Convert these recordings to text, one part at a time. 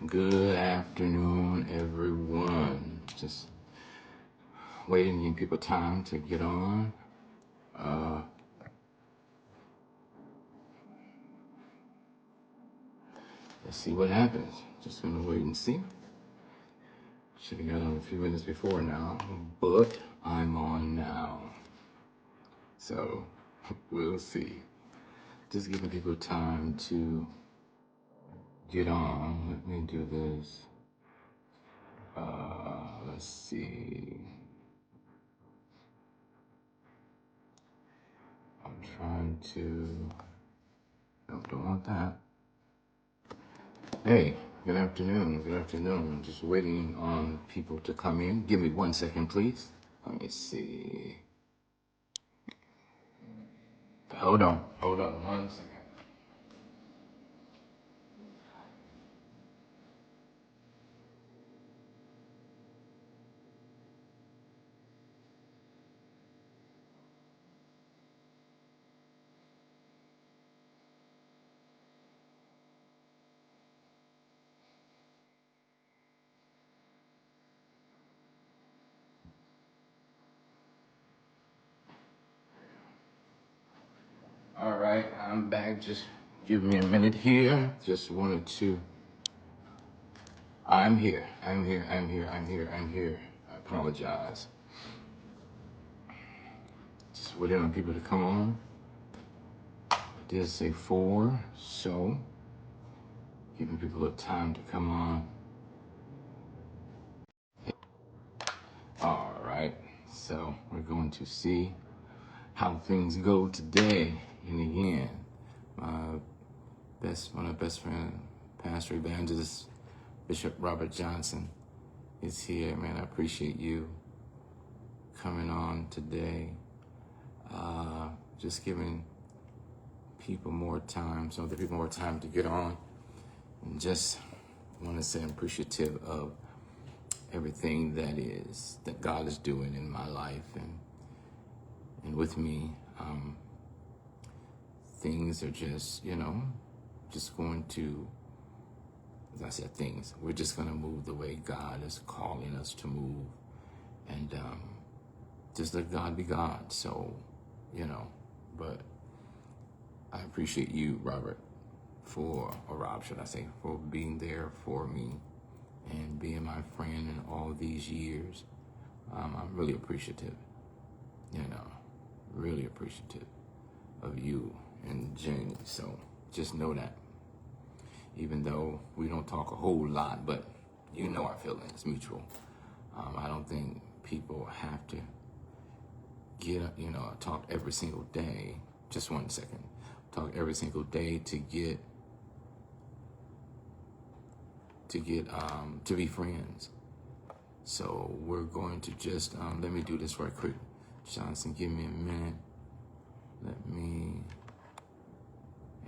Good afternoon, everyone. Just waiting, giving people time to get on. Let's see what happens. Just gonna wait and see. Should have got on a few minutes before now, but I'm on now. So we'll see. Just giving people time to get on. Let me do this. Let's see. I'm trying to. Nope, don't want that. Hey, good afternoon. Good afternoon. Just waiting on people to come in. Give me 1 second, please. Let me see. Hold on. Hold on 1 second. All right, I'm back. Just give me a minute here. Just wanted to. I'm here. I'm here. I'm here. I'm here. I'm here. I apologize. Just waiting on people to come on. I did say 4, so giving people a time to come on. All right, so we're going to see how things go today. And again, one of my best friend, Pastor Evangelist Bishop Robert Johnson is here. Man, I appreciate you coming on today. Just giving people more time, some other people more time to get on. And just want to say I'm appreciative of everything that God is doing in my life and with me. Things are just, just going to, as I said, we're just going to move the way God is calling us to move. And just let God be God. So, but I appreciate you, Rob, should I say, for being there for me and being my friend in all these years. I'm really appreciative, really appreciative of you and Janie. So just know that. Even though we don't talk a whole lot, but our feelings mutual. I don't think people have to talk every single day. Just 1 second. Talk every single day to be friends. So we're going to just, let me do this right quick. Johnson, give me a minute.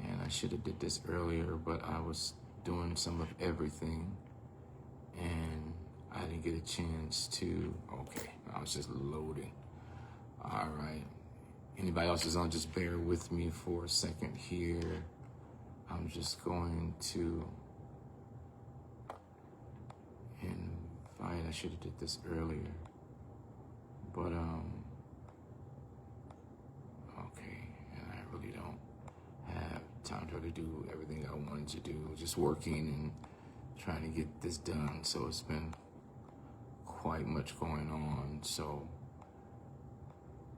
And I should have did this earlier, but I was doing some of everything and I didn't get a chance to, okay, I was just loading. All right. Anybody else is on, just bear with me for a second here. I'm just going to invite, I should have did this earlier, but okay, and I really don't have time to do everything I wanted to do. Just working and trying to get this done. So it's been quite much going on. So,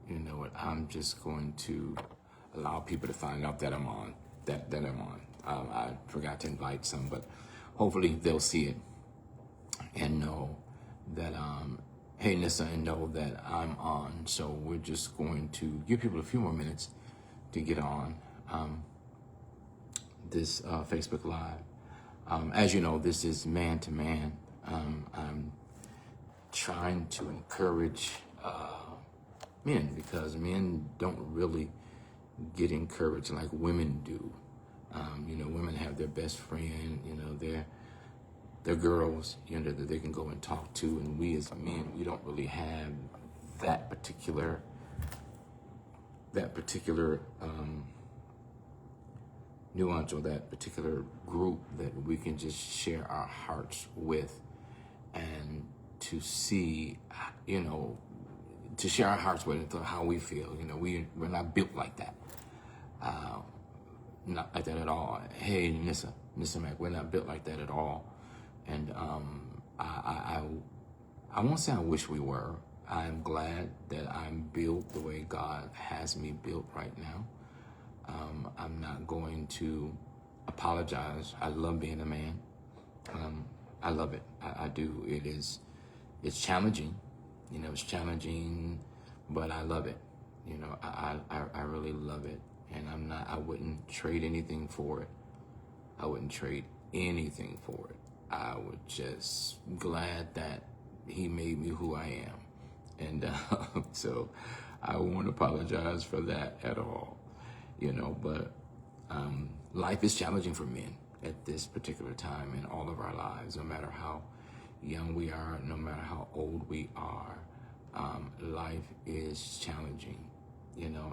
you know what? I'm just going to allow people to find out that I'm on. That I'm on. I forgot to invite some, but hopefully they'll see it and know that hey Nissa, and know that I'm on. So we're just going to give people a few more minutes to get on this Facebook Live. As you know, this is Man2Man. I'm trying to encourage men because men don't really get encouraged like women do. Women have their best friend, they're girls, that they can go and talk to, and we as men, we don't really have that particular nuance or that particular group that we can just share our hearts with, and to see, to share our hearts with and how we feel. We're not built like that. Not like that at all. Hey, Nissa Mac, we're not built like that at all. And I won't say I wish we were. I'm glad that I'm built the way God has me built right now. I'm not going to apologize. I love being a man. I love it. I do. It's challenging. It's challenging, but I love it. I really love it. And I wouldn't trade anything for it. I wouldn't trade anything for it. I would just glad that he made me who I am. And so I won't apologize for that at all. But life is challenging for men at this particular time in all of our lives, no matter how young we are, no matter how old we are. Life is challenging,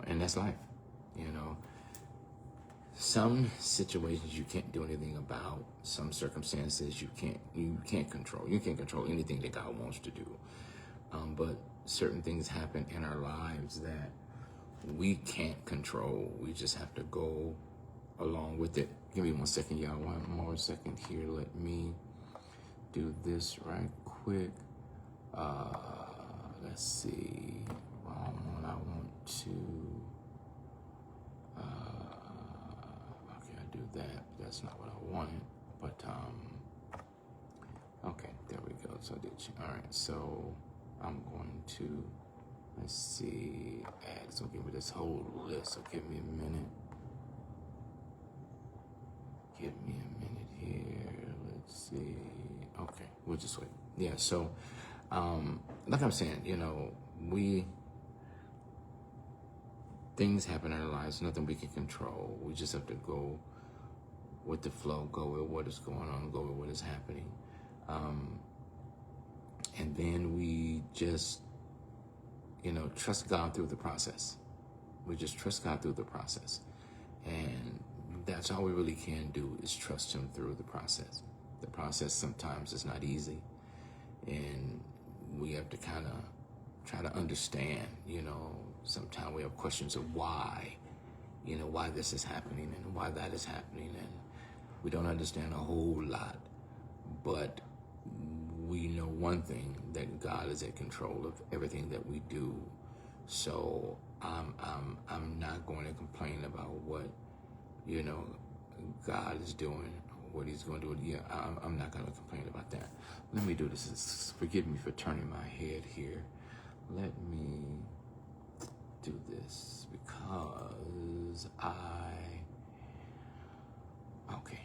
and that's life. Some situations you can't do anything about. Some circumstances you can't control. You can't control anything that God wants to do. But certain things happen in our lives that we can't control. We just have to go along with it. Give me 1 second, y'all. 1 more second here. Let me do this right quick. Let's see. I want to. Okay, I do that. That's not what I wanted. But okay, there we go. So all right. So I'm going to. Let's see. Add. So give me this whole list. So give me a minute. Give me a minute here. Let's see. Okay, we'll just wait. Yeah. So, like I'm saying, things happen in our lives. Nothing we can control. We just have to go with the flow. Go with what is going on. Go with what is happening. And then we just, trust God through the process. We just trust God through the process. And that's all we really can do is trust him through the process. The process sometimes is not easy. And we have to kind of try to understand, sometimes we have questions of why, why this is happening and why that is happening. And we don't understand a whole lot, but we know one thing, that God is in control of everything that we do. So I'm not going to complain about what, God is doing, what he's going to do. Yeah, I'm not going to complain about that. Let me do this. Forgive me for turning my head here. Let me do this because okay,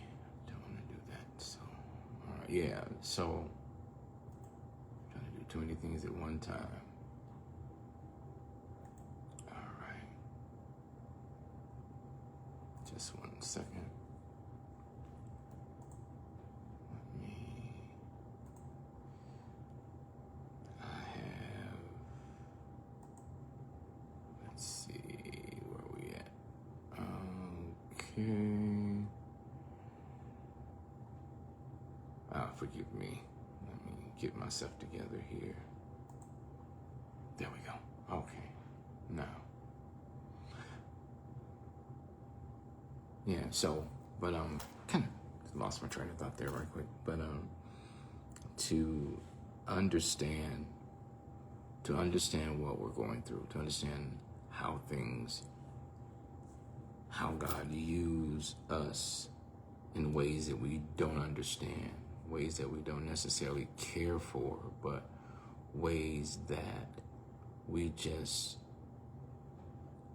don't want to do that. So, all right, yeah, so I'm trying to do too many things at one time. All right, just 1 second. Okay. Forgive me. Let me get myself together here. There we go. Okay. Now. Yeah, so, but kind of lost my train of thought there right quick. But to understand what we're going through, to understand how God used us in ways that we don't understand, ways that we don't necessarily care for, but ways that we just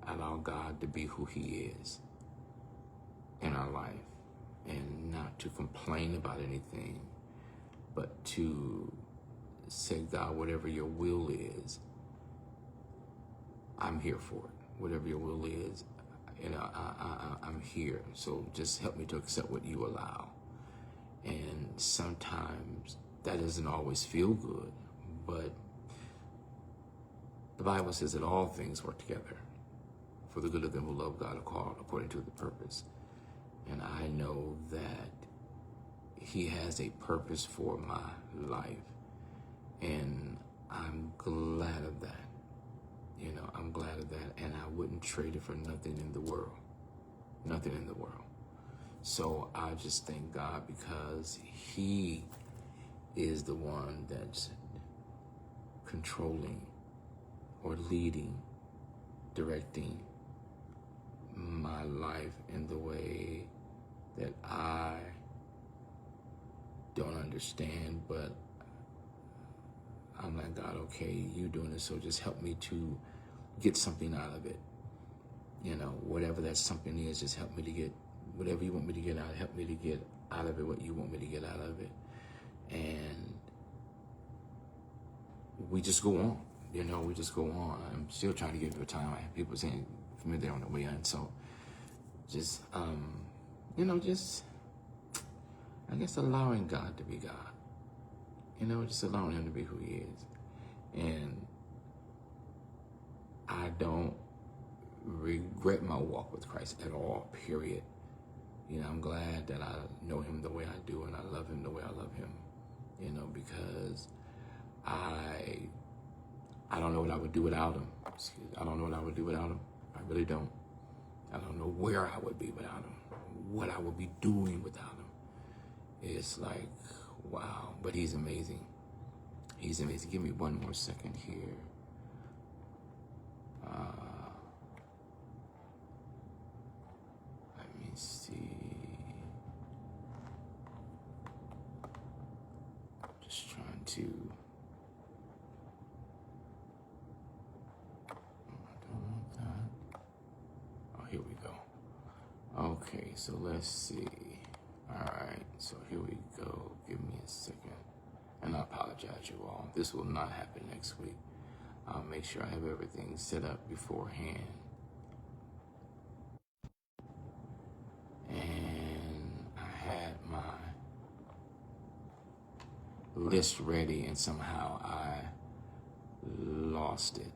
allow God to be who he is in our life, and not to complain about anything, but to say, God, whatever your will is, I'm here for it. Whatever your will is, I'm here. So just help me to accept what you allow. And sometimes that doesn't always feel good, but the Bible says that all things work together for the good of them who love God, are called according to the purpose. And I know that he has a purpose for my life. And I'm glad of that. You know, I'm glad of that. And I wouldn't trade it for nothing in the world. Nothing in the world. So I just thank God because he is the one that's controlling or leading, directing my life in the way that I don't understand, but I'm like, God, okay, you doing it, so just help me to get something out of it. You know, whatever that something is, just help me to get whatever you want me to get out, help me to get out of it what you want me to get out of it. And we just go on, you know, we just go on. I'm still trying to get to a time. I have people saying for me they're on the way in. So just, you know, just, I guess allowing God to be God. You know, just allowing him to be who he is. And I don't regret my walk with Christ at all, period. You know, I'm glad that I know him the way I do and I love him the way I love him, you know, because I don't know what I would do without him. I don't know what I would do without him. I really don't. I don't know where I would be without him, what I would be doing without him. It's like, wow, but he's amazing. He's amazing. Give me one more second here. Let me see. Just trying to. I don't want that. Oh, here we go. Okay, so let's see. All right, so here we go. Give me a second. And I apologize, you all. This will not happen next week. I'll make sure I have everything set up beforehand. And I had my list ready and somehow I lost it.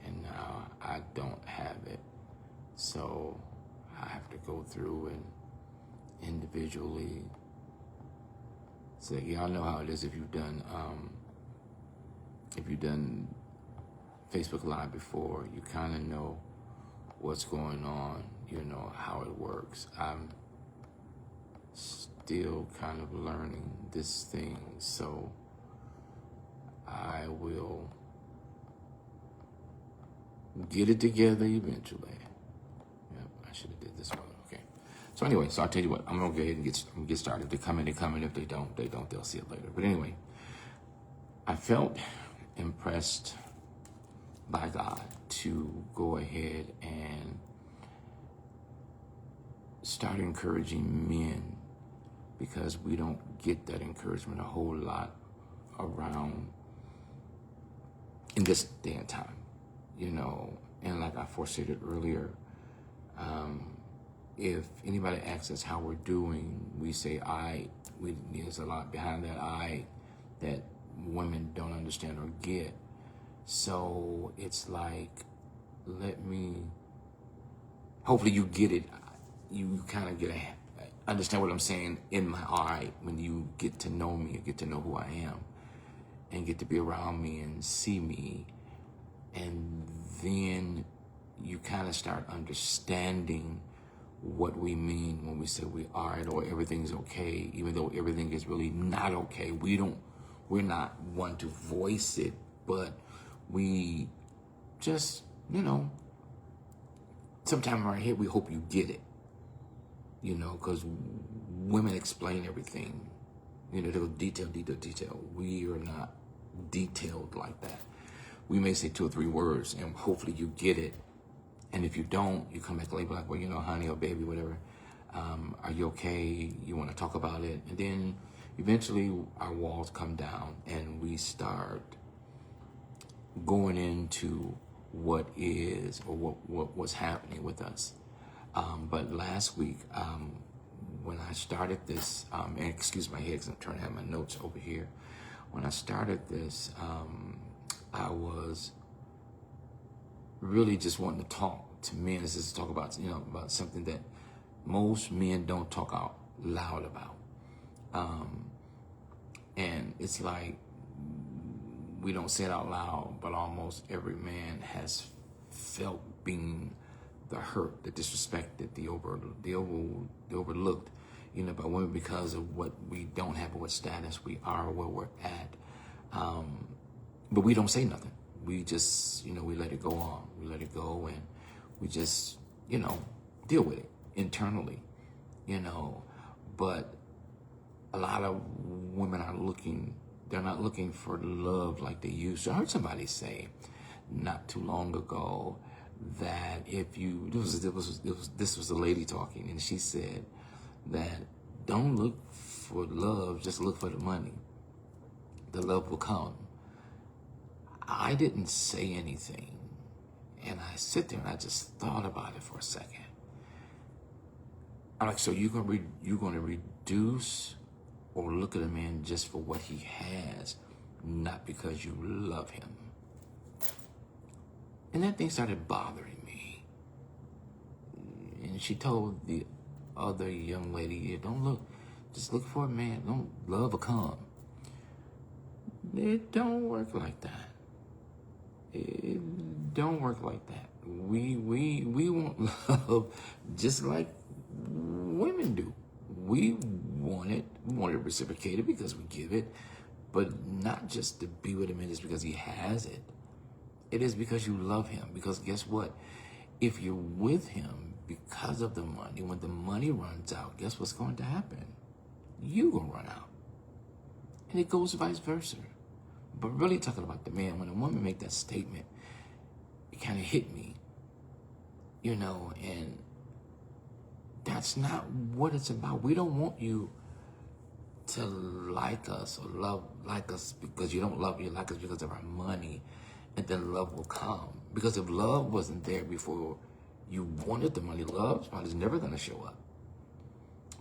And now I don't have it. So I have to go through and individually say, y'all know how it is if you've done Facebook Live before, you kind of know what's going on, you know, how it works. I'm still kind of learning this thing, so I will get it together eventually. Yep, I should have did this one. Okay. So anyway, so I'll tell you what, I'm gonna go ahead and get started. If they come in, they come in. If they don't, they don't. They'll see it later. But anyway, I felt impressed by God to go ahead and start encouraging men, because we don't get that encouragement a whole lot around in this day and time, you know. And like I forestated earlier, if anybody asks us how we're doing, we say there's a lot behind that that women don't understand or get. So it's like, hopefully you get it. You kind of understand what I'm saying in my eye when you get to know me, you get to know who I am, and get to be around me and see me. And then you kind of start understanding what we mean when we say we are it or everything's okay, even though everything is really not okay. We're not one to voice it, but we just, you know, sometime in our head, we hope you get it, you know, because women explain everything, you know, they'll detail. We are not detailed like that. We may say 2 or 3 words and hopefully you get it. And if you don't, you come back later like, well, you know, honey or baby, whatever. Are you okay? You want to talk about it? And then eventually our walls come down and we start going into what is or what's happening with us. But last week, when I started this, and excuse my head because I'm trying to have my notes over here. When I started this, I was really just wanting to talk to men. This is to talk about, you know, about something that most men don't talk out loud about. And it's like we don't say it out loud, but almost every man has felt being the hurt, the disrespected, the overlooked, by women because of what we don't have or what status we are or where we're at. But we don't say nothing. We just, we let it go on. We let it go and we just, deal with it internally, But a lot of women are they're not looking for love like they used to. I heard somebody say not too long ago that this was a lady talking, and she said that don't look for love, just look for the money. The love will come. I didn't say anything, and I sit there and I just thought about it for a second. I'm like, so you're gonna reduce or look at a man just for what he has, not because you love him. And that thing started bothering me. And she told the other young lady, yeah, don't look, just look for a man. Don't love will come. It don't work like that. It don't work like that. We want love just like women do. We want it reciprocated because we give it, but not just to be with a man just because he has it. It is because you love him. Because guess what? If you're with him because of the money, when the money runs out, guess what's going to happen? You're going to run out. And it goes vice versa. But really talking about the man, when a woman make that statement, it kind of hit me, and that's not what it's about. We don't want you to like us or like us because you don't love you, like us because of our money, and then love will come. Because if love wasn't there before you wanted the money, love is never going to show up.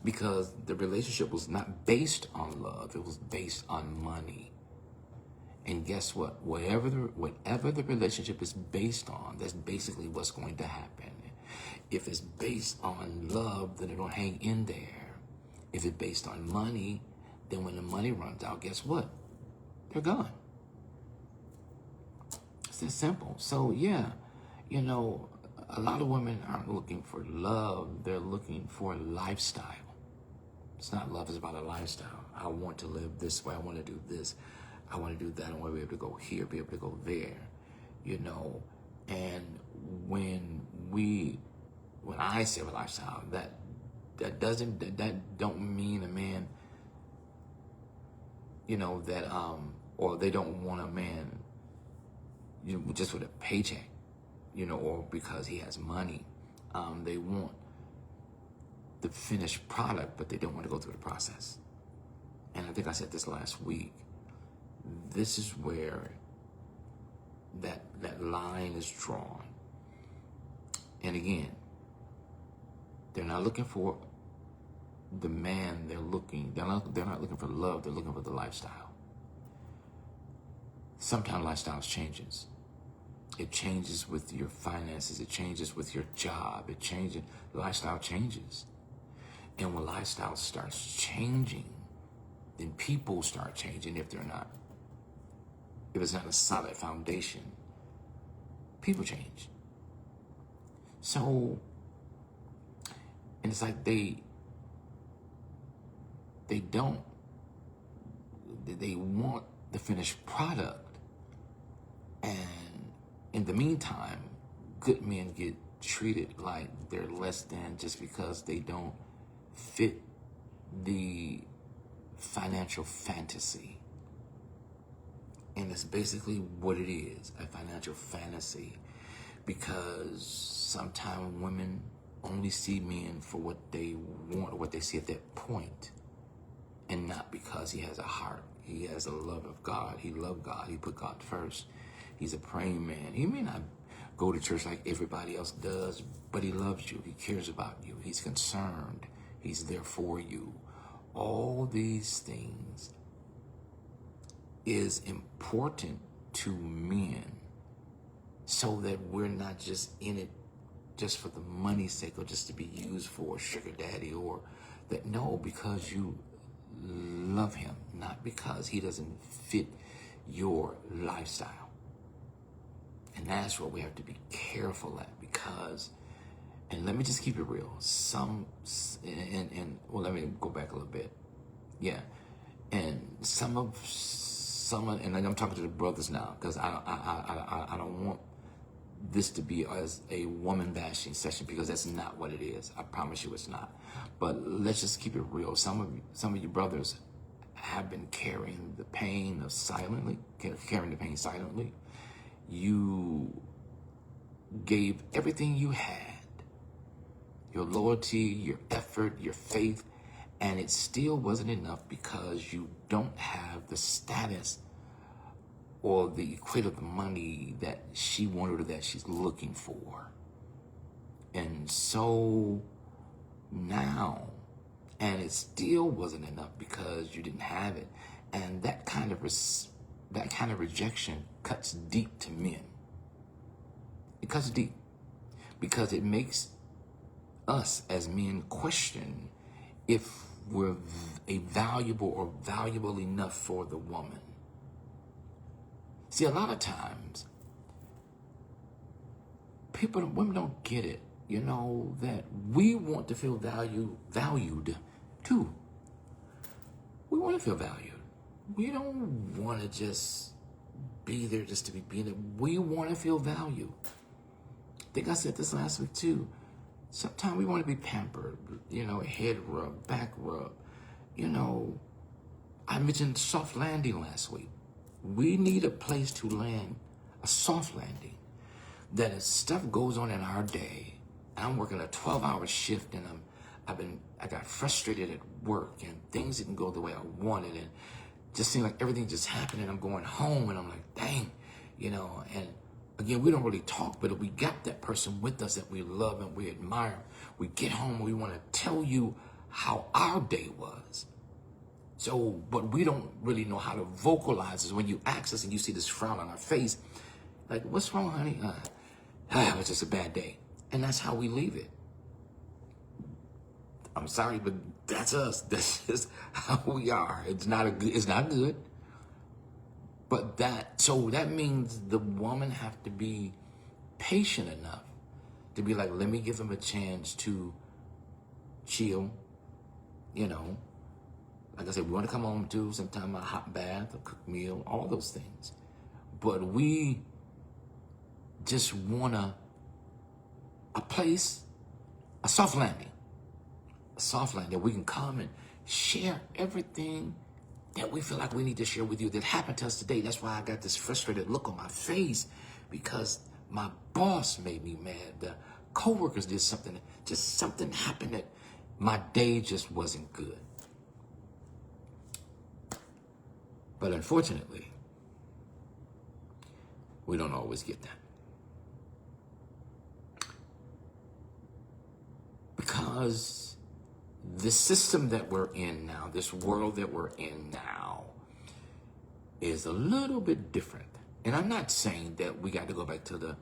Because the relationship was not based on love, it was based on money. And guess what? Whatever the relationship is based on, that's basically what's going to happen. If it's based on love, then it'll hang in there. If it's based on money, then when the money runs out, guess what? They're gone. It's that simple. So yeah, a lot of women aren't looking for love. They're looking for a lifestyle. It's not love, it's about a lifestyle. I want to live this way. I want to do this. I want to do that. I want to be able to go here, be able to go there, And when I say a lifestyle, that don't mean a man, or they don't want a man, just with a paycheck, or because he has money. They want the finished product, but they don't want to go through the process. And I think I said this last week. This is where that line is drawn. And again, they're not looking for the man. They're not looking for love. They're looking for the lifestyle. Sometimes lifestyle changes. It changes with your finances. It changes with your job. Lifestyle changes. And when lifestyle starts changing, then people start changing if it's not a solid foundation. People change. So, and it's like they want the finished product. And in the meantime, good men get treated like they're less than just because they don't fit the financial fantasy. And it's basically what it is, a financial fantasy. Because sometimes women only see men for what they want or what they see at that point, and not because he has a heart. He has a love of God. He loved God. He put God first. He's a praying man. He may not go to church like everybody else does, but he loves you. He cares about you. He's concerned. He's there for you. All these things is important to men so that we're not just in it just for the money's sake or just to be used for a sugar daddy or that. No, because you love him, not because he doesn't fit your lifestyle. And that's what we have to be careful at, because, and let me just keep it real. Well, let me go back a little bit. Yeah. And some, and I'm talking to the brothers now, because I don't want this to be as a woman bashing session, because that's not what it is. I promise you it's not. But let's just keep it real. Some of you brothers have been carrying the pain silently. You gave everything you had, your loyalty, your effort, your faith, and it still wasn't enough because you don't have the status or the equate of the money that she wanted or that she's looking for. And so now, and it still wasn't enough because you didn't have it. And that kind of rejection cuts deep to men. It cuts deep because it makes us as men question if we're valuable or valuable enough for the woman. See, a lot of times, women don't get it, that we want to feel valued too. We want to feel valued. We don't want to just be there just to be there. We want to feel valued. I think I said this last week too. Sometimes we want to be pampered, head rub, back rub. I mentioned soft landing last week. We need a place to land, a soft landing. That as stuff goes on in our day, and I'm working a 12-hour shift, and I got frustrated at work, and things didn't go the way I wanted, and just seemed like everything just happened, and I'm going home, and I'm like, dang, and again, we don't really talk, but if we got that person with us that we love and we admire, we get home and we want to tell you how our day was. So, but we don't really know how to vocalize it. When you ask us and you see this frown on our face, like, what's wrong, honey? It was just a bad day. And that's how we leave it. I'm sorry, but that's us. That's just how we are. It's not good. But so that means the woman have to be patient enough to be like, let me give him a chance to chill, Like I said, we want to come home to sometime a hot bath, a cooked meal, all those things. But we just want a place, a soft landing that we can come and share everything that we feel like we need to share with you that happened to us today. That's why I got this frustrated look on my face, because my boss made me mad. The coworkers did something, just something happened that my day just wasn't good. But unfortunately, we don't always get that. Because the system that we're in now, this world that we're in now, is a little bit different. And I'm not saying that we got to go back to the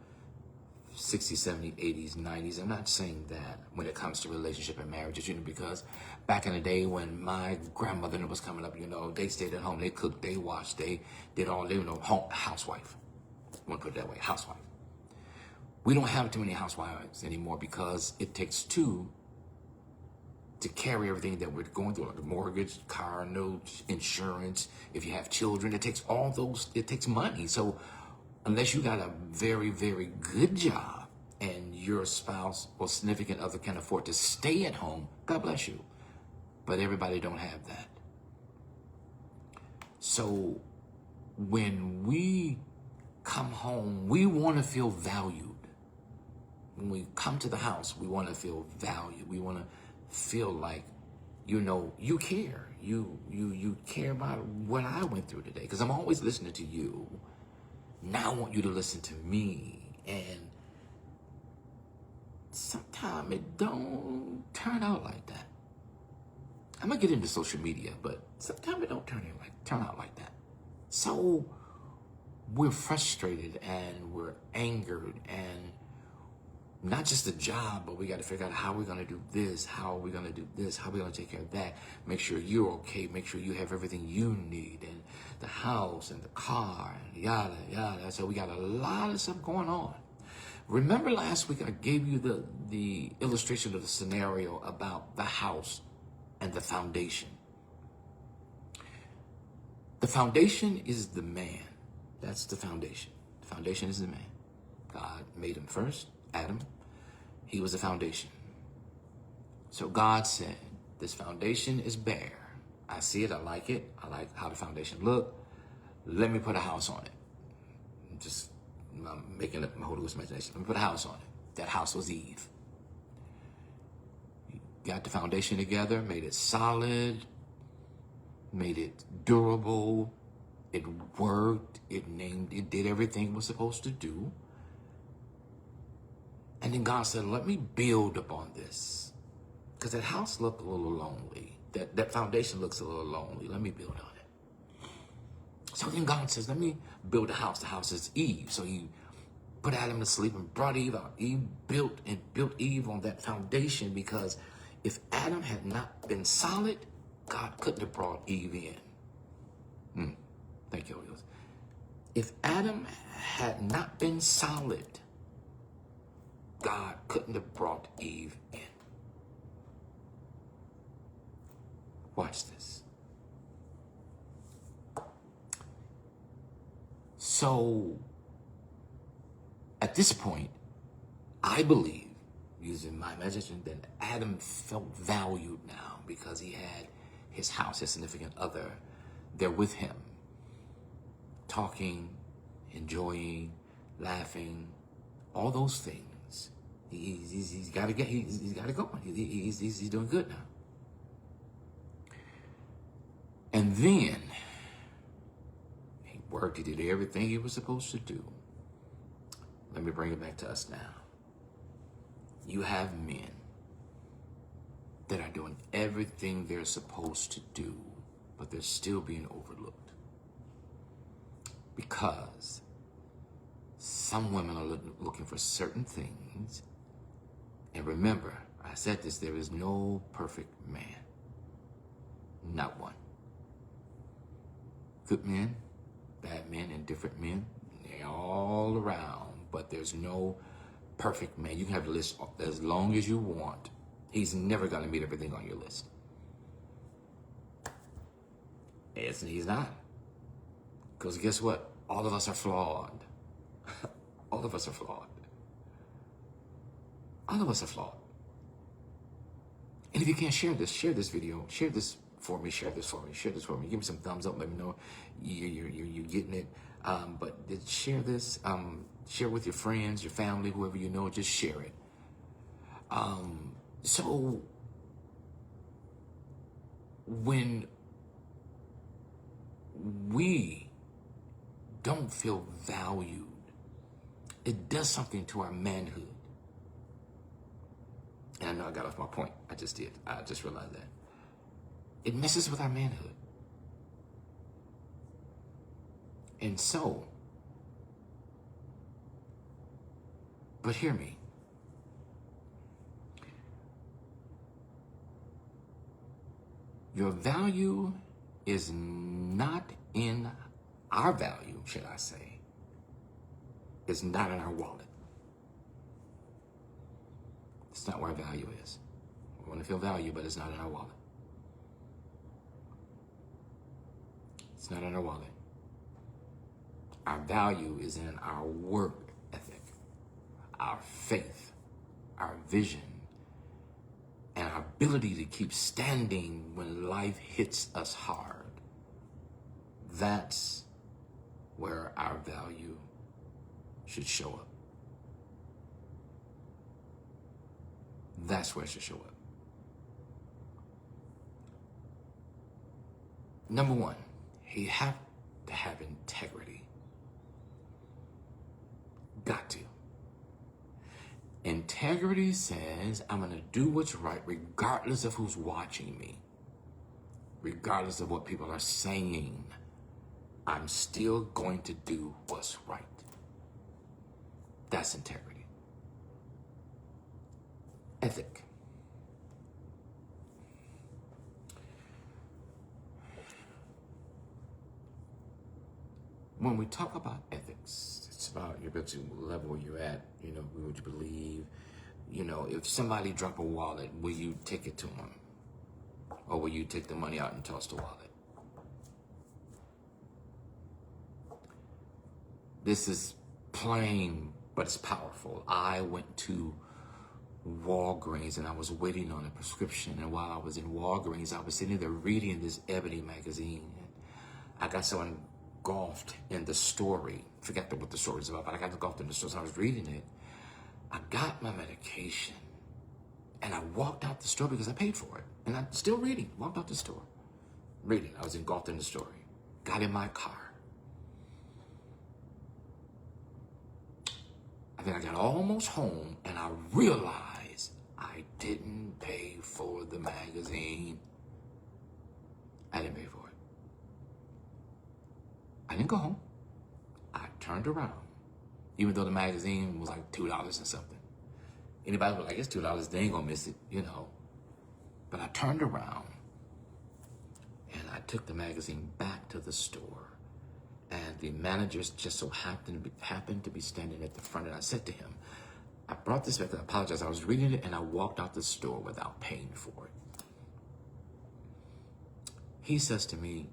60s, 70s, 80s, 90s. I'm not saying that when it comes to relationship and marriages, because back in the day when my grandmother was coming up, they stayed at home, they cooked, they washed, they did all, housewife. I want to put it that way, housewife. We don't have too many housewives anymore because it takes two to carry everything that we're going through, like the mortgage, car notes, insurance. If you have children, it takes all those, it takes money. So unless you got a very, very good job and your spouse or significant other can afford to stay at home, God bless you. But everybody don't have that. So when we come home, we want to feel valued. When we come to the house, we want to feel valued. We want to feel like, you care. You care about what I went through today. Because I'm always listening to you. Now I want you to listen to me. And sometimes it don't turn out like that. I'm going to get into social media, but sometimes it don't turn out like that. So we're frustrated and we're angered, and not just a job, but we got to figure out how we're going to do this, how are we going to do this, how are we going to take care of that, make sure you're okay, make sure you have everything you need, and the house and the car, and yada, yada. So we got a lot of stuff going on. Remember last week I gave you the illustration of the scenario about the house and the foundation. The foundation is the man. That's the foundation. The foundation is the man. God made him first, Adam. He was the foundation. So God said, this foundation is bare. I see it, I like it. I like how the foundation look. Let me put a house on it. I'm making up my Holy Ghost imagination. Let me put a house on it. That house was Eve. Got the foundation together, made it solid, made it durable. It worked. It did everything it was supposed to do. And then God said, let me build upon this. Because that house looked a little lonely. That foundation looks a little lonely. Let me build on it. So then God says, let me build a house. The house is Eve. So he put Adam to sleep and brought Eve out. Eve built Eve on that foundation, because if Adam had not been solid, God couldn't have brought Eve in. Thank you, Holy Ghost. If Adam had not been solid, God couldn't have brought Eve in. Watch this. So, at this point, I believe, using my imagination, that Adam felt valued now because he had his house, his significant other, there with him, talking, enjoying, laughing, all those things. He's got to go. He's doing good now. And then he worked. He did everything he was supposed to do. Let me bring it back to us now. You have men that are doing everything they're supposed to do, but they're still being overlooked. Because some women are looking for certain things. And remember, I said this, there is no perfect man. Not one. Good men, bad men, and different men, they're all around, but there's no perfect man. You can have a list as long as you want. He's never going to meet everything on your list. He's not. Because guess what? All of us are flawed. All of us are flawed. All of us are flawed. And if you can't share this video, share this for me, share this for me, share this for me. Give me some thumbs up, let me know you're getting it. But share this, share with your friends, your family, whoever you know, just share it. So when we don't feel valued, it does something to our manhood. And I know I got off my point. I just did. I just realized that. It messes with our manhood. And so, but hear me. Your value is not in our value, should I say, is not in our wallet. It's not where our value is. We want to feel value, but it's not in our wallet. It's not in our wallet. Our value is in our work ethic, our faith, our vision, and our ability to keep standing when life hits us hard. That's where our value should show up. That's where it should show up. Number one, you have to have integrity. Got to. Integrity says, I'm going to do what's right regardless of who's watching me. Regardless of what people are saying, I'm still going to do what's right. That's integrity. Ethic. When we talk about ethics, it's about your ability to level where you're at, what you believe. If somebody dropped a wallet, will you take it to them? Or will you take the money out and toss the wallet? This is plain, but it's powerful. I went to Walgreens and I was waiting on a prescription. And while I was in Walgreens, I was sitting there reading this Ebony magazine. I got so engulfed in the story. Forget what the story's about, but I got engulfed in the story. So I was reading it. I got my medication and I walked out the store because I paid for it. And I'm still reading. Walked out the store. Reading. I was engulfed in the story. Got in my car. I think I got almost home and I realized I didn't pay for the magazine. I didn't pay for it. I didn't go home. I turned around. Even though the magazine was like $2 and something. Anybody was like, it's $2, they ain't gonna miss it, But I turned around and I took the magazine back to the store. And the managers just so happened to be standing at the front. And I said to him, I brought this back, I apologize. I was reading it and I walked out the store without paying for it. He says to me,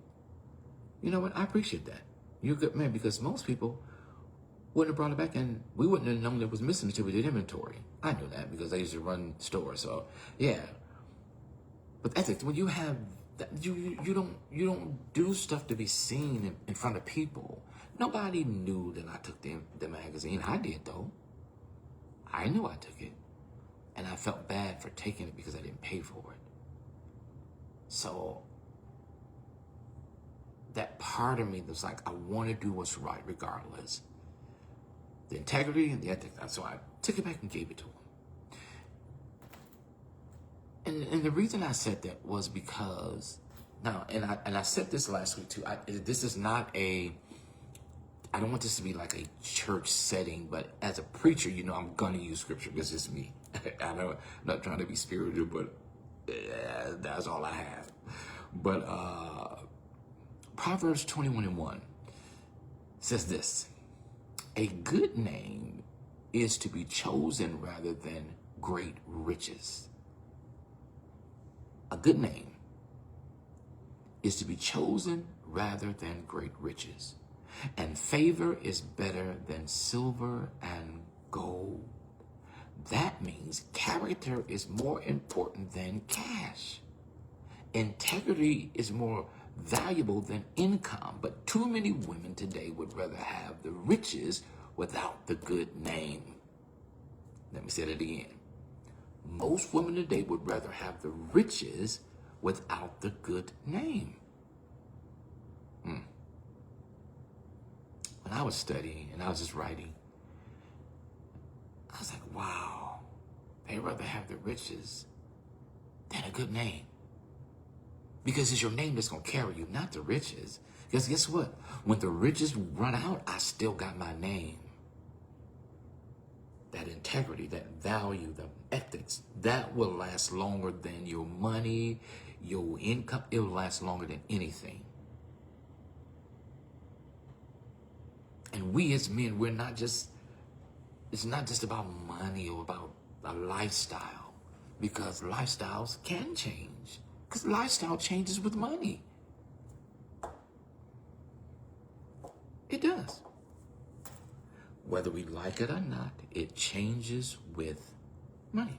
you know what, I appreciate that. You're a good man, because most people wouldn't have brought it back and we wouldn't have known it was missing until we did inventory. I knew that because I used to run stores, so yeah. But ethics, when you have that, you don't do stuff to be seen in front of people. Nobody knew that I took the magazine. I did though. I knew I took it. And I felt bad for taking it because I didn't pay for it. So that part of me that's like, I want to do what's right regardless. The integrity and the ethics. So I took it back and gave it to him. And the reason I said that was because now, and I said this last week too. This is not I don't want this to be like a church setting, but as a preacher, I'm gonna use scripture because it's me. I know I'm not trying to be spiritual, but that's all I have. But Proverbs 21:1 says this: a good name is to be chosen rather than great riches. A good name is to be chosen rather than great riches. And favor is better than silver and gold. That means character is more important than cash. Integrity is more valuable than income. But too many women today would rather have the riches without the good name. Let me say that again. Most women today would rather have the riches without the good name. When I was studying and I was just writing, I was like, wow, they'd rather have the riches than a good name. Because it's your name that's going to carry you, not the riches. Because guess what? When the riches run out, I still got my name. That integrity, that value, the ethics, that will last longer than your money, your income. It will last longer than anything. And we as men, it's not just about money or about a lifestyle, because lifestyles can change. Because lifestyle changes with money. It does. Whether we like it or not, it changes with money.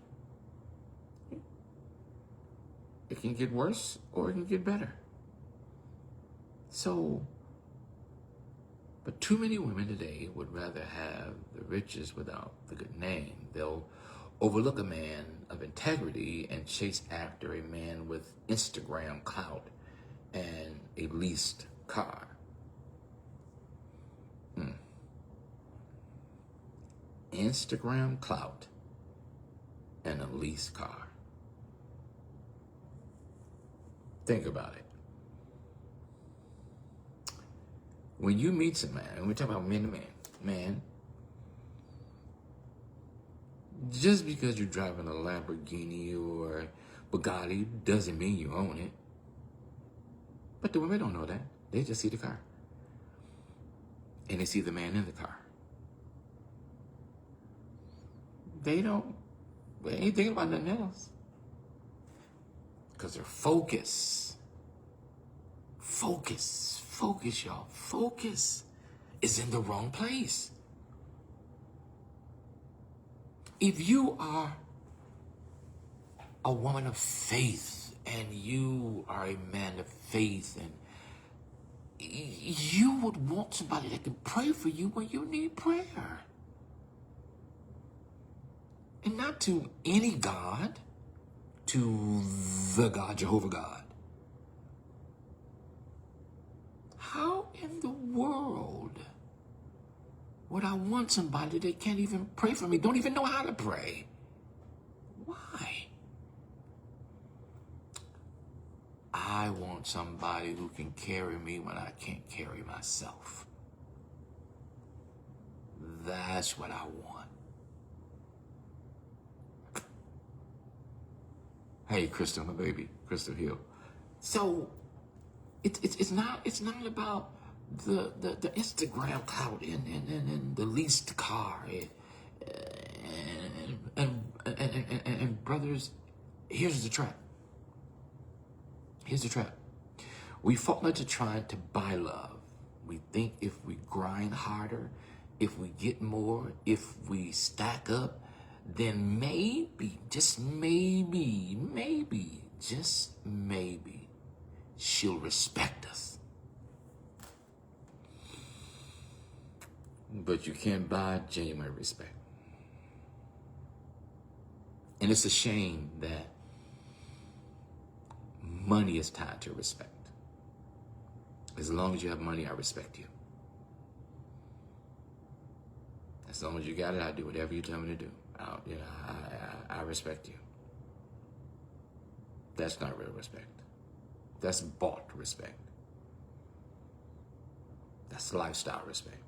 It can get worse or it can get better. So, but too many women today would rather have the riches without the good name. They'll overlook a man of integrity and chase after a man with Instagram clout and a leased car. Instagram clout and a leased car. Think about it. When you meet some man, and we talk about man to man, Just because you're driving a Lamborghini or Bugatti doesn't mean you own it. But the women don't know that. They just see the car. And they see the man in the car. They ain't thinking about nothing else. Because they're focused. Focus, y'all. Focus is in the wrong place. If you are a woman of faith and you are a man of faith, and you would want somebody that can pray for you when you need prayer. And not to any God, to the God, Jehovah God. How in the world would I want somebody that can't even pray for me, don't even know how to pray? Why? I want somebody who can carry me when I can't carry myself. That's what I want. Hey, Crystal, my baby, Crystal Hill. So it's not about the Instagram clout and the leased car and brothers. Here's the trap. We fall into trying to buy love. We think if we grind harder, if we get more, if we stack up, then maybe, just maybe, she'll respect us. But you can't buy genuine respect. And it's a shame that money is tied to respect. As long as you have money, I respect you. As long as you got it, I do whatever you tell me to do. I respect you. That's not real respect. That's bought respect. That's lifestyle respect.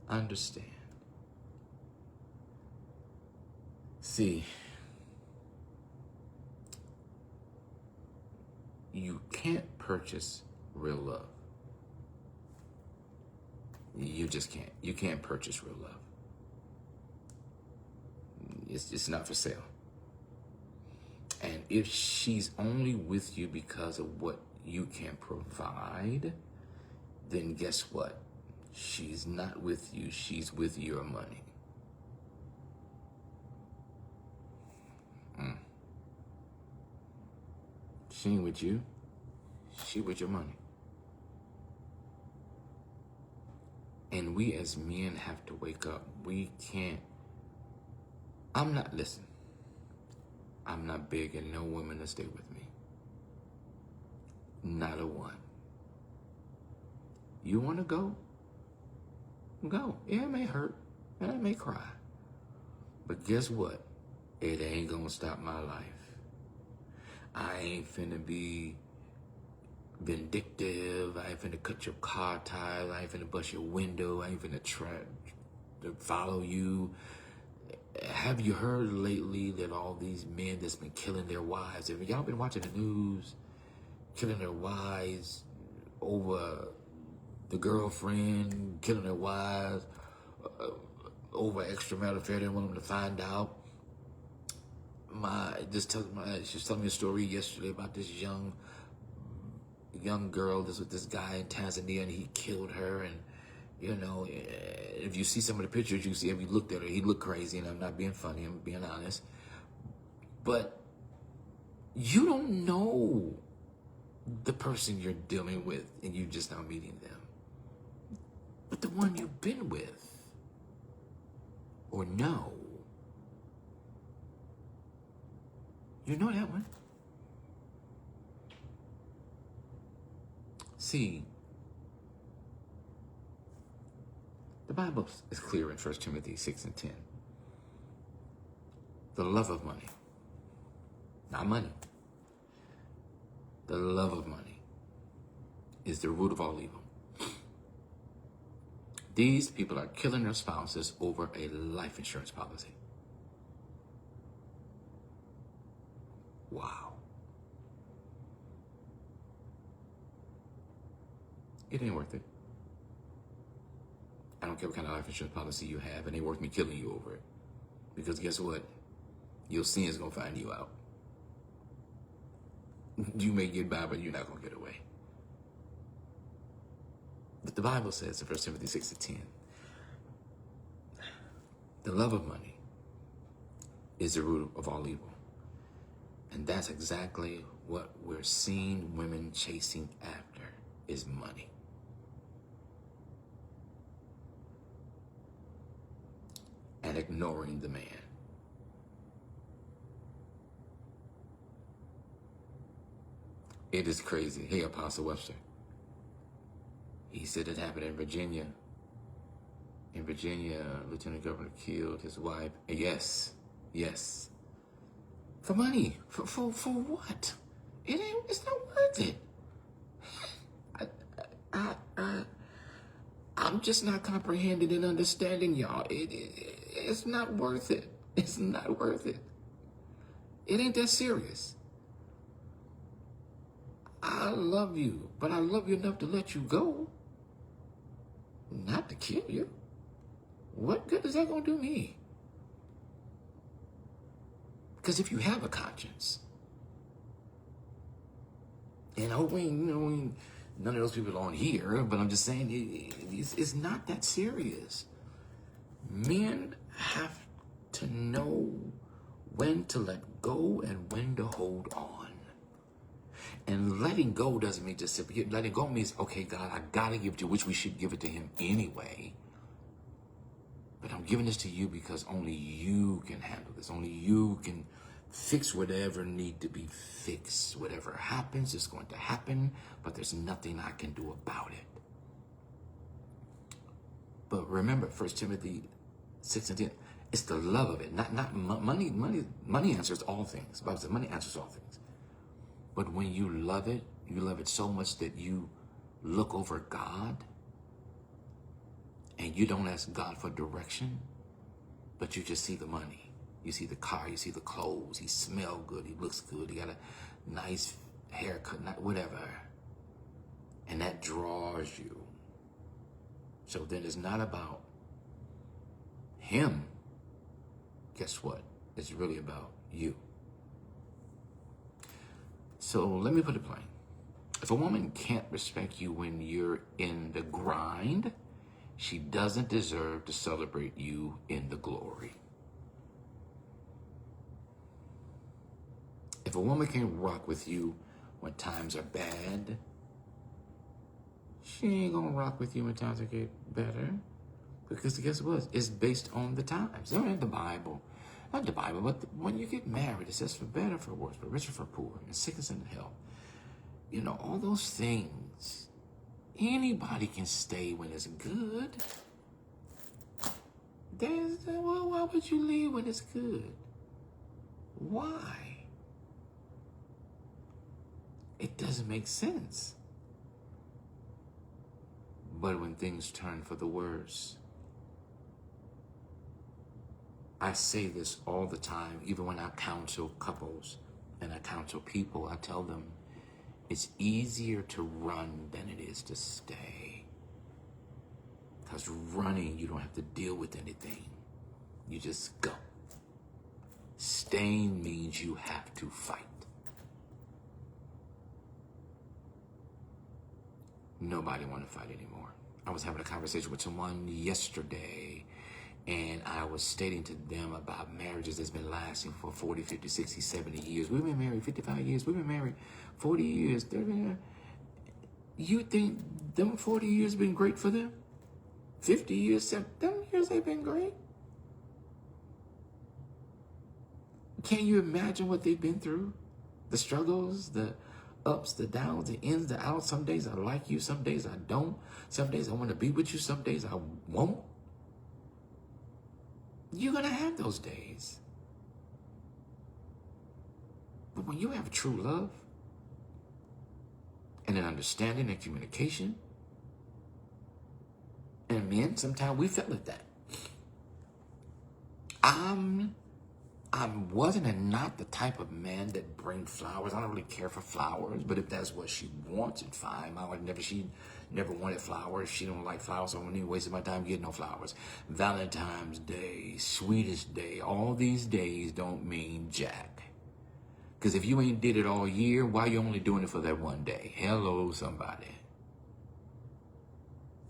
Understand. See, you can't purchase real love. You just can't. You can't purchase real love. It's not for sale. And if she's only with you because of what you can provide, then guess what? She's not with you. She's with your money. She ain't with you. She with your money. And we as men have to wake up. We can't. I'm not begging no woman to stay with me. Not a one. You want to go? Go. Yeah, it may hurt and I may cry. But guess what? It ain't gonna stop my life. I ain't finna be vindictive. I ain't finna cut your car tires. I ain't finna bust your window. I ain't finna try to follow you. Have you heard lately that all these men that's been killing their wives, have y'all been watching the news, killing their wives over the girlfriend, killing their wives over extramarital affair? They didn't want them to find out. She was telling me a story yesterday about this young girl that's with this guy in Tanzania, and he killed her. And you know, if you see some of the pictures, you see if you looked at her, he looked crazy. And I'm not being funny, I'm being honest. But you don't know the person you're dealing with, and you're just now meeting them. But the one you've been with, or know, you know that one. See, the Bible is clear in 1 Timothy 6:10. The love of money, not money, the love of money is the root of all evil. These people are killing their spouses over a life insurance policy. Wow. It ain't worth it. I don't care what kind of life insurance policy you have. It ain't worth me killing you over it. Because guess what? Your sin is going to find you out. You may get by, but you're not going to get away. But the Bible says in 1 Timothy 6:10, the love of money is the root of all evil. And that's exactly what we're seeing women chasing after, is money. And ignoring the man. It is crazy. Hey, Apostle Webster. He said it happened in Virginia. In Virginia, Lieutenant Governor killed his wife. Yes. For money. For what? It's not worth it. I'm just not comprehending and understanding, y'all. It's not worth it. It's not worth it. It ain't that serious. I love you, but I love you enough to let you go, not to kill you. What good is that going to do me? Because if you have a conscience, and I hope none of those people are on here, but I'm just saying it's not that serious. Men have to know when to let go and when to hold on. And letting go doesn't mean just simply, letting go means, okay, God, I gotta give it to you, which we should give it to him anyway. But I'm giving this to you because only you can handle this. Only you can fix whatever need to be fixed. Whatever happens is going to happen, but there's nothing I can do about it. But remember, 1 Timothy 6:10, it's the love of it, not money. Money answers all things. The Bible says money answers all things. But when you love it so much that you look over God and you don't ask God for direction, but you just see the money. You see the car, you see the clothes, he smells good, he looks good, he got a nice haircut, whatever. And that draws you. So then it's not about him. Guess what? It's really about you. So let me put it plain. If a woman can't respect you when you're in the grind, she doesn't deserve to celebrate you in the glory. If a woman can't rock with you when times are bad, she ain't gonna rock with you when times get better. Because guess what? It's based on the times. They're in the Bible. Not the Bible, but when you get married, it says for better, for worse, for richer, for poor, and sickness and health. You know, all those things. Anybody can stay when it's good. Well, why would you leave when it's good? Why? It doesn't make sense. But when things turn for the worse, I say this all the time, even when I counsel couples and I counsel people, I tell them it's easier to run than it is to stay. Because running, you don't have to deal with anything. You just go. Staying means you have to fight. Nobody want to fight anymore. I was having a conversation with someone yesterday, and I was stating to them about marriages that's been lasting for 40, 50, 60, 70 years. We've been married 55 years. We've been married 40 years. You think them 40 years been great for them? 50 years, them years they've been great? Can you imagine what they've been through? The struggles, the ups, the downs, the ins, the outs. Some days I like you, some days I don't. Some days I want to be with you, some days I won't. You're going to have those days. But when you have true love and an understanding and communication And men, sometimes we feel at that. I wasn't and not the type of man that bring flowers. I don't really care for flowers, but if that's what she wants, it's fine. She never wanted flowers. She don't like flowers, so I wouldn't even waste my time getting no flowers. Valentine's Day, Sweetest Day, all these days don't mean jack. Because if you ain't did it all year, why you only doing it for that one day? Hello, somebody.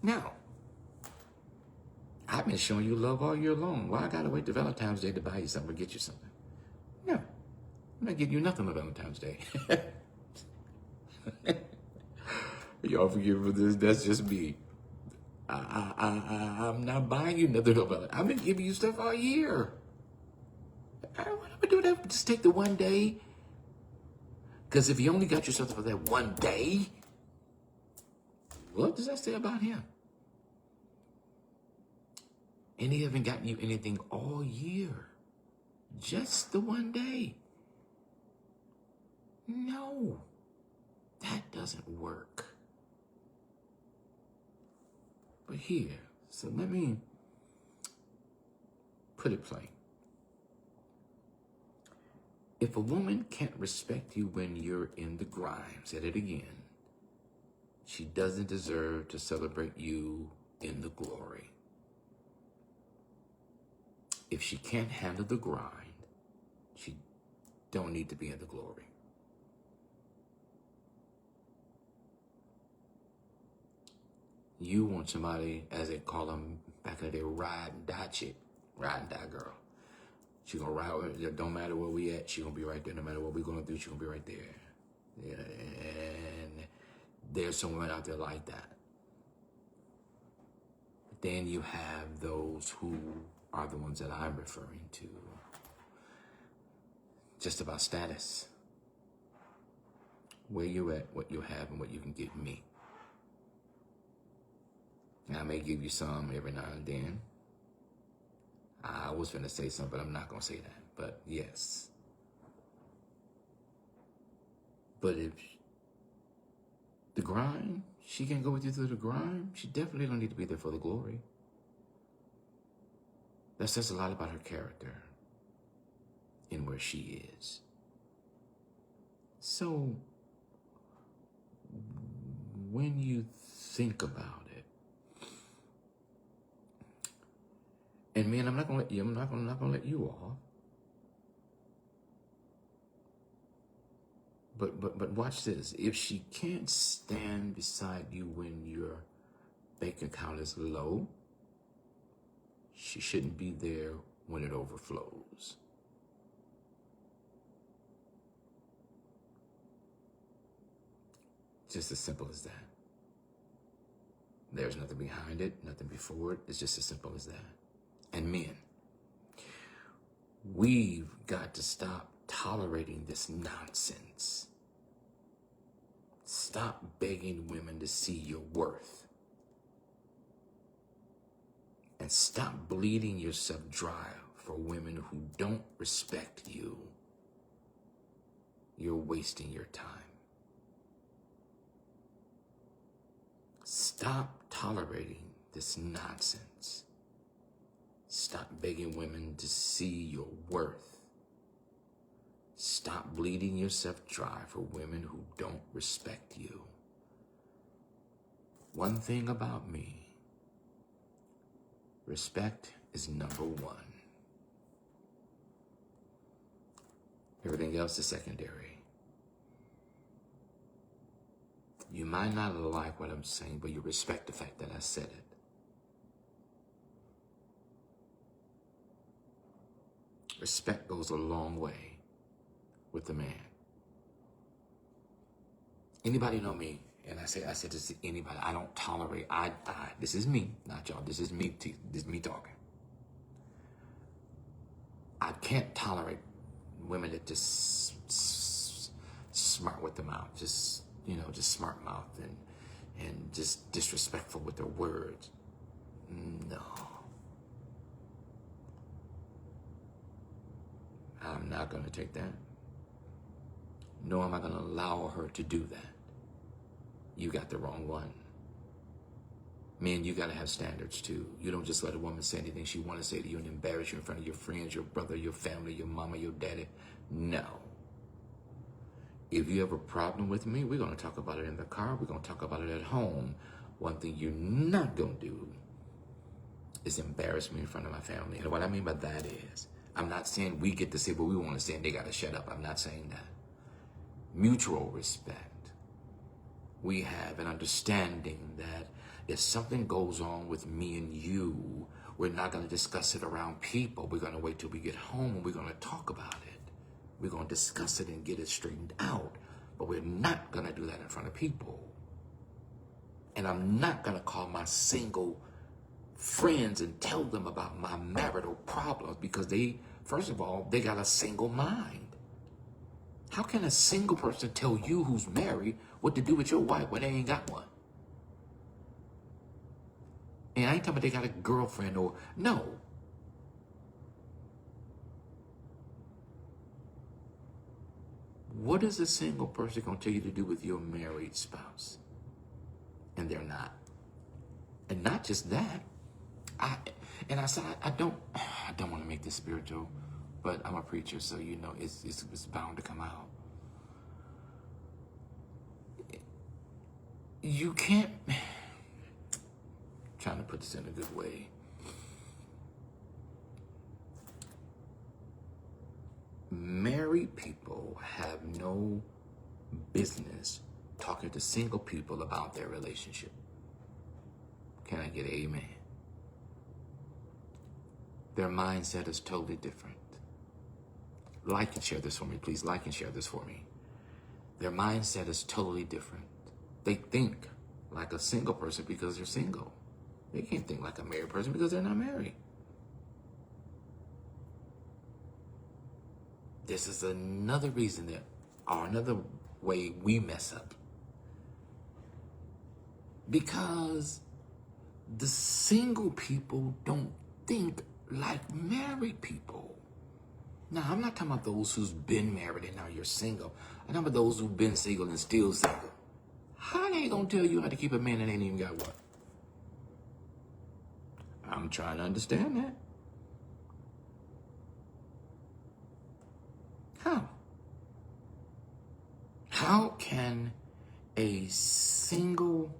No. I've been showing you love all year long. Why I gotta wait to Valentine's Day to buy you something or get you something? No, I'm not getting you nothing on Valentine's Day. Y'all forgive me for this. That's just me. I'm not buying you nothing on Valentine's. I've been giving you stuff all year. Why do I do that? Just take the one day. Because if you only got yourself for that one day, what does that say about him? And he haven't gotten you anything all year. Just the one day. No, that doesn't work. But here, so let me put it plain. If a woman can't respect you when you're in the grime, said it again, she doesn't deserve to celebrate you in the glory. If she can't handle the grind, she don't need to be in the glory. You want somebody, as they call them back in the day, ride and die chick, ride and die girl. She gonna ride with it. Don't matter where we at, she gonna be right there. No matter what we gonna do, she gonna be right there. Yeah, and there's some women out there like that. But then you have those who are the ones that I'm referring to. Just about status. Where you at, what you have, and what you can give me. Now, I may give you some every now and then. I was going to say something, but I'm not going to say that. But yes. But if the grind, she can go with you through the grind, she definitely don't need to be there for the glory. That says a lot about her character and where she is. So, when you think about it, and man, I'm not gonna let you off. But watch this. If she can't stand beside you when your bank account is low, she shouldn't be there when it overflows. Just as simple as that. There's nothing behind it, nothing before it. It's just as simple as that. And men, we've got to stop tolerating this nonsense. Stop begging women to see your worth. And stop bleeding yourself dry for women who don't respect you. You're wasting your time. Stop tolerating this nonsense. Stop begging women to see your worth. Stop bleeding yourself dry for women who don't respect you. One thing about me, respect is number one. Everything else is secondary. You might not like what I'm saying, but you respect the fact that I said it. Respect goes a long way with the man. Anybody know me? And I said this to anybody. I don't tolerate. This is me, not y'all. This is me. This is me talking. I can't tolerate women that just smart with the mouth, just smart mouth and just disrespectful with their words. No. I'm not going to take that. Nor am I going to allow her to do that. You got the wrong one. Men, you got to have standards too. You don't just let a woman say anything she want to say to you and embarrass you in front of your friends, your brother, your family, your mama, your daddy. No. If you have a problem with me, we're going to talk about it in the car. We're going to talk about it at home. One thing you're not going to do is embarrass me in front of my family. And what I mean by that is, I'm not saying we get to say what we want to say and they got to shut up. I'm not saying that. Mutual respect. We have an understanding that if something goes on with me and you, we're not going to discuss it around people. We're going to wait till we get home and we're going to talk about it. We're going to discuss it and get it straightened out. But we're not going to do that in front of people. And I'm not going to call my single friends and tell them about my marital problems because they, first of all, they got a single mind. How can a single person tell you who's married what to do with your wife when they ain't got one? And I ain't talking about they got a girlfriend or, no. What is a single person going to tell you to do with your married spouse? And they're not. And not just that. I don't want to make this spiritual, but I'm a preacher, so you know it's bound to come out. You can't, trying to put this in a good way. Married people have no business talking to single people about their relationship. Can I get an amen? Their mindset is totally different. Like and share this for me, please. Like and share this for me. Their mindset is totally different. They think like a single person because they're single. They can't think like a married person because they're not married. This is another reason that, or another way we mess up. Because the single people don't think like married people. Now, I'm not talking about those who's been married and now you're single. I'm talking about those who've been single and still single. How they gonna tell you how to keep a man that ain't even got one? I'm trying to understand that. How? How can a single,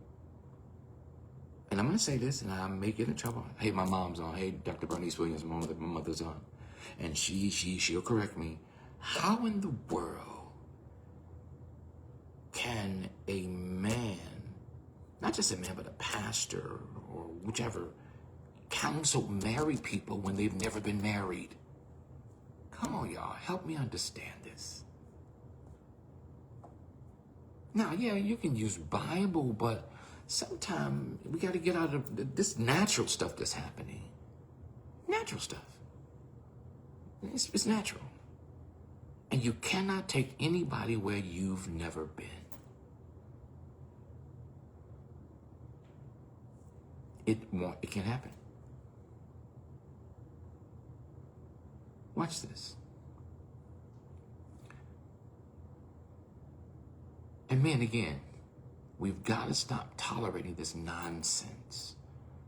and I'm going to say this and I may get in trouble. Hey, my mom's on. Hey, Dr. Bernice Williams, my mother's on. And she'll correct me. How in the world can a man, not just a man, but a pastor or whichever, counsel married people when they've never been married? Come on, y'all. Help me understand this. Now, yeah, you can use Bible, but sometimes we got to get out of this natural stuff that's happening. Natural stuff. It's natural. And you cannot take anybody where you've never been. It can happen. Watch this. And men, again, we've got to stop tolerating this nonsense.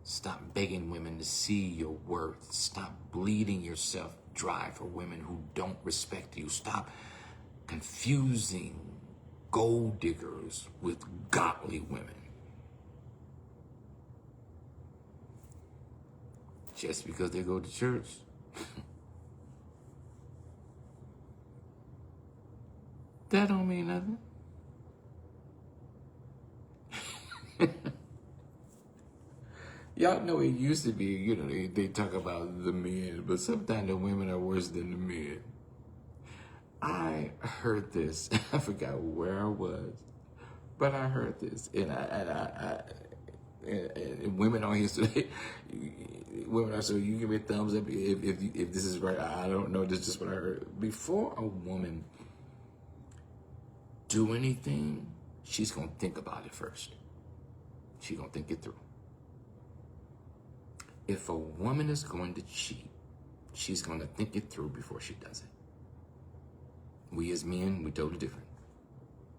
Stop begging women to see your worth. Stop bleeding yourself dry for women who don't respect you. Stop confusing gold diggers with godly women. Just because they go to church. That don't mean nothing. Y'all know it used to be, you know, they talk about the men, but sometimes the women are worse than the men. I heard this. I forgot where I was, but I heard this, and women on here today, women are so, you give me a thumbs up if this is right. I don't know. This is just what I heard. Before a woman do anything, she's gonna think about it first. She's gonna think it through. If a woman is going to cheat, she's going to think it through before she does it. We as men, we totally different.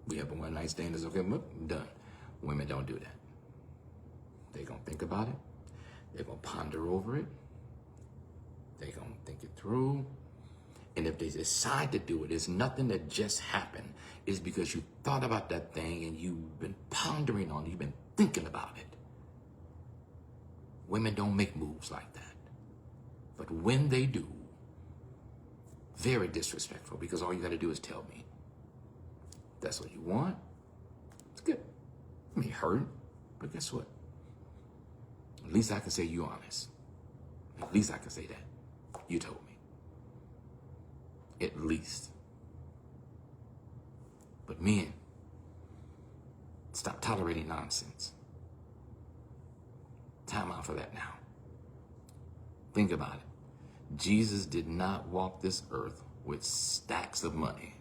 We have a one-night stand, it's okay, done. Women don't do that. They're going to think about it. They're going to ponder over it. They're going to think it through. And if they decide to do it, it's nothing that just happened. It's because you thought about that thing and you've been pondering on it. You've been thinking about it. Women don't make moves like that. But when they do, very disrespectful, because all you got to do is tell me. That's what you want. It's good. I mean, hurt, but guess what? At least I can say you're honest. At least I can say that. You told me. At least. But men, stop tolerating nonsense. Time out for that now. Think about it. Jesus did not walk this earth with stacks of money.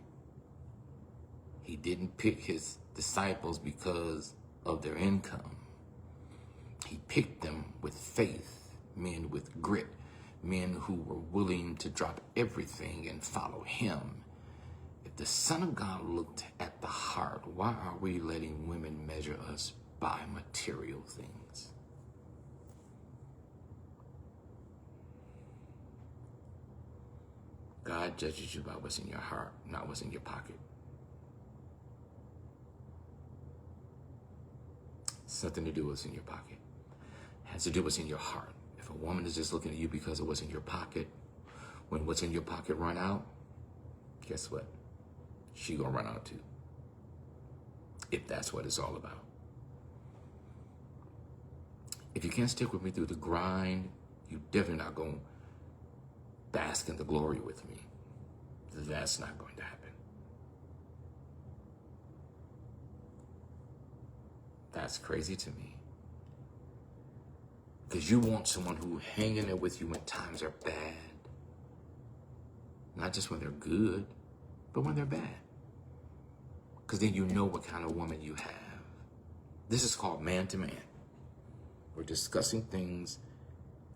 He didn't pick his disciples because of their income. He picked them with faith, men with grit, men who were willing to drop everything and follow him. If the Son of God looked at the heart, why are we letting women measure us by material things? God judges you by what's in your heart, not what's in your pocket. It's nothing to do with what's in your pocket. It has to do with what's in your heart. If a woman is just looking at you because of what's in your pocket, when what's in your pocket run out, guess what? She gonna run out too. If that's what it's all about. If you can't stick with me through the grind, you definitely not gonna bask in the glory with me. That's not going to happen. That's crazy to me. Because you want someone who hang in there with you when times are bad. Not just when they're good, but when they're bad. Because then you know what kind of woman you have. This is called man-to-man. We're discussing things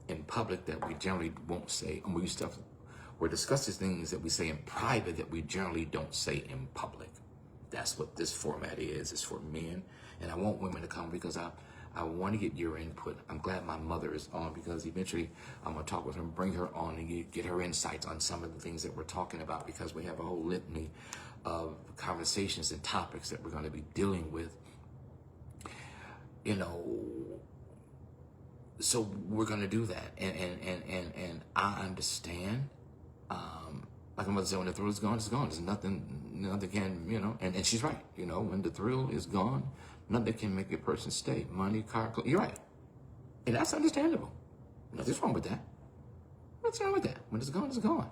in public that we generally won't say. And we're discussing things that we say in private that we generally don't say in public. That's what this format is. It's for men. And I want women to come because I want to get your input. I'm glad my mother is on because eventually I'm going to talk with her and bring her on and get her insights on some of the things that we're talking about because we have a whole litany of conversations and topics that we're going to be dealing with. You know, so we're going to do that. And I understand. Like my mother said, when the thrill is gone, it's gone. There's nothing can, you know, and she's right. You know, when the thrill is gone, nothing can make a person stay. Money, car, clothes. You're right. And that's understandable. Nothing's wrong with that. What's wrong with that? When it's gone, it's gone.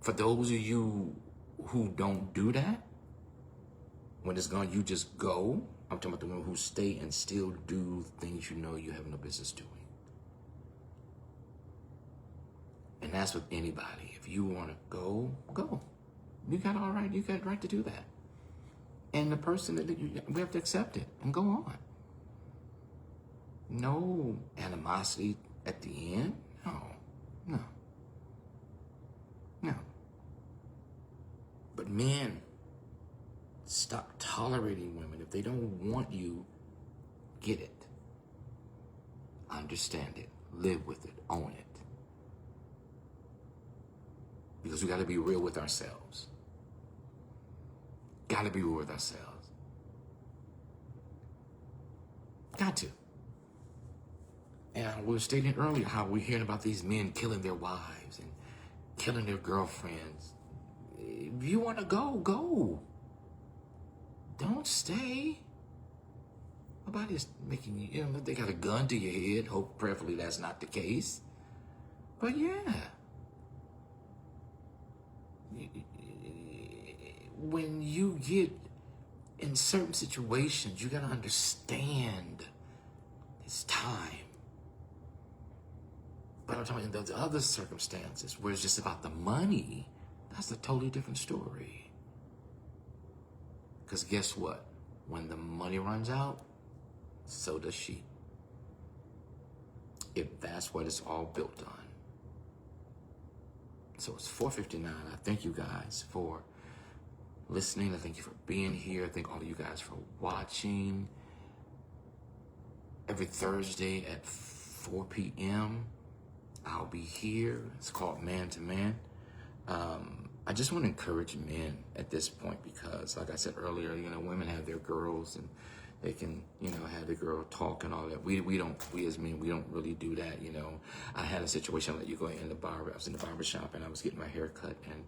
For those of you who don't do that, when it's gone, you just go. I'm talking about the women who stay and still do things you know you have no business doing. And that's with anybody. If you want to go, go. You got all right. You got right to do that. And the person that we have to accept it and go on. No animosity at the end. No. But men, stop tolerating women. If they don't want you, get it. Understand it. Live with it. Own it. Because we got to be real with ourselves. Got to be real with ourselves. Got to. And we were stating earlier how we're hearing about these men killing their wives and killing their girlfriends. If you want to go, go. Don't stay. Nobody's making you, you know, they got a gun to your head. Hope prayerfully that's not the case. But yeah. When you get in certain situations, you got to understand it's time. But I'm talking about the other circumstances where it's just about the money. That's a totally different story. Because guess what? When the money runs out, so does she. If that's what it's all built on. So it's 4:59. I thank you guys for listening. I thank you for being here. I thank all of you guys for watching. every Thursday at 4 p.m. I'll be here. It's called Man2Man. I just want to encourage men at this point because, like I said earlier, women have their girls and they can, have the girl talk and all that. We as men, we don't really do that. I had a situation like you go in the barber. I was in the barber shop and I was getting my hair cut and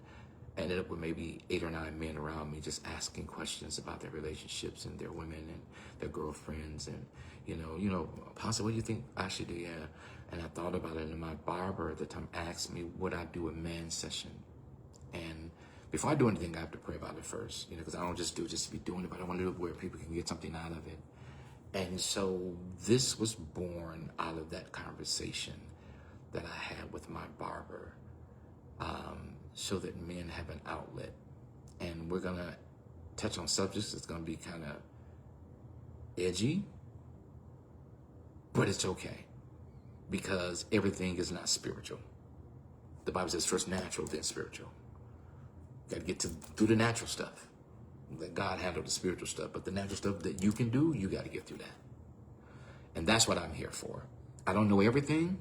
I ended up with maybe 8 or 9 men around me just asking questions about their relationships and their women and their girlfriends and, Apostle, what do you think I should do? Yeah. And I thought about it, and my barber at the time asked me, would I do a man session? And before I do anything, I have to pray about it first, because I don't just do it just to be doing it, but I want to do it where people can get something out of it. And so this was born out of that conversation that I had with my barber, so that men have an outlet. And we're going to touch on subjects that's going to be kind of edgy, but it's okay because everything is not spiritual. The Bible says first natural, then spiritual. Got to get through the natural stuff. Let God handle the spiritual stuff. But the natural stuff that you can do, you got to get through that. And that's what I'm here for. I don't know everything.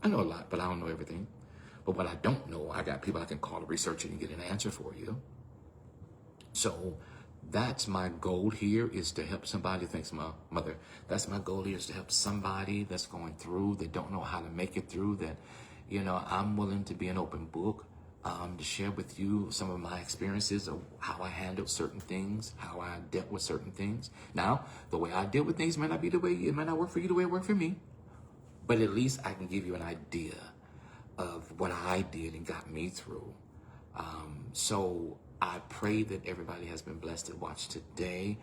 I know a lot, but I don't know everything. But what I don't know, I got people I can call to research it and get an answer for you. So that's my goal here, is to help somebody. Thanks, my mother. That's my goal here, is to help somebody that's going through, that don't know how to make it through, that, I'm willing to be an open book. To share with you some of my experiences of how I handled certain things, how I dealt with certain things. Now, the way I deal with things might not be the way, it might not work for you the way it worked for me, but at least I can give you an idea of what I did and got me through. So I pray that everybody has been blessed to watch today.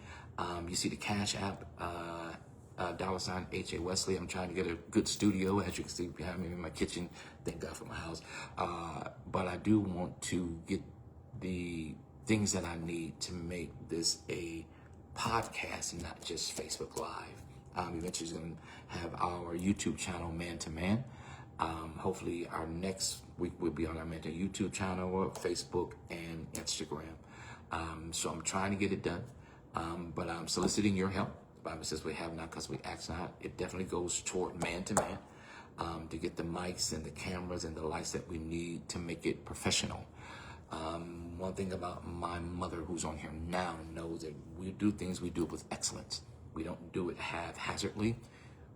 You see the Cash App, $ H.A. Wesley. I'm trying to get a good studio, as you can see behind me in my kitchen. Thank God for my house. But I do want to get the things that I need to make this a podcast and not just Facebook Live. Eventually going to have our YouTube channel, Man2Man. Hopefully our next week will be on our Man2Man YouTube channel, or Facebook and Instagram. So I'm trying to get it done. But I'm soliciting your help. The Bible says we have not because we ask not. It definitely goes toward Man2Man, to get the mics and the cameras and the lights that we need to make it professional. One thing about my mother, who's on here now, knows that we do things, we do it with excellence. We don't do it haphazardly.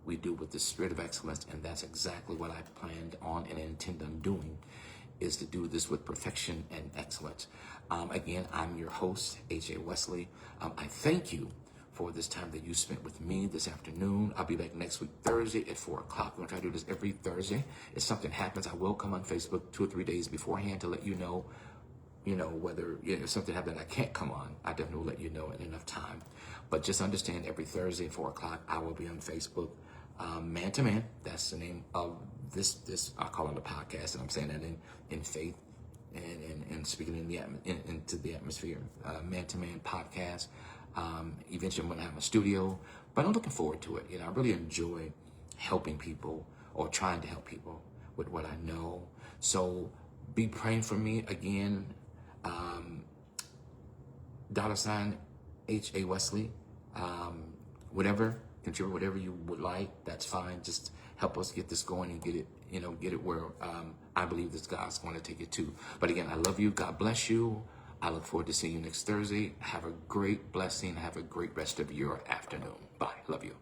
We do it with the spirit of excellence, and that's exactly what I planned on and intend on doing, is to do this with perfection and excellence. Again, I'm your host, H.A. Wesley. I thank you for this time that you spent with me this afternoon. I'll be back next week, Thursday at 4 o'clock. We're going to try to do this every Thursday. If something happens, I will come on Facebook 2 or 3 days beforehand to let you know, whether if something happened I can't come on. I definitely will let you know in enough time. But just understand, every Thursday at 4 o'clock, I will be on Facebook. Man2Man, that's the name of this I call it a podcast, and I'm saying that in faith and speaking into the atmosphere. Man2Man podcast. Eventually I'm going to have a studio, but I'm looking forward to it. I really enjoy helping people, or trying to help people with what I know. So be praying for me again. $ H.A. Wesley. Whatever, contribute whatever you would like. That's fine. Just help us get this going and get it where I believe this God's going to take it to. But again, I love you. God bless you. I look forward to seeing you next Thursday. Have a great blessing. Have a great rest of your afternoon. Bye. Love you.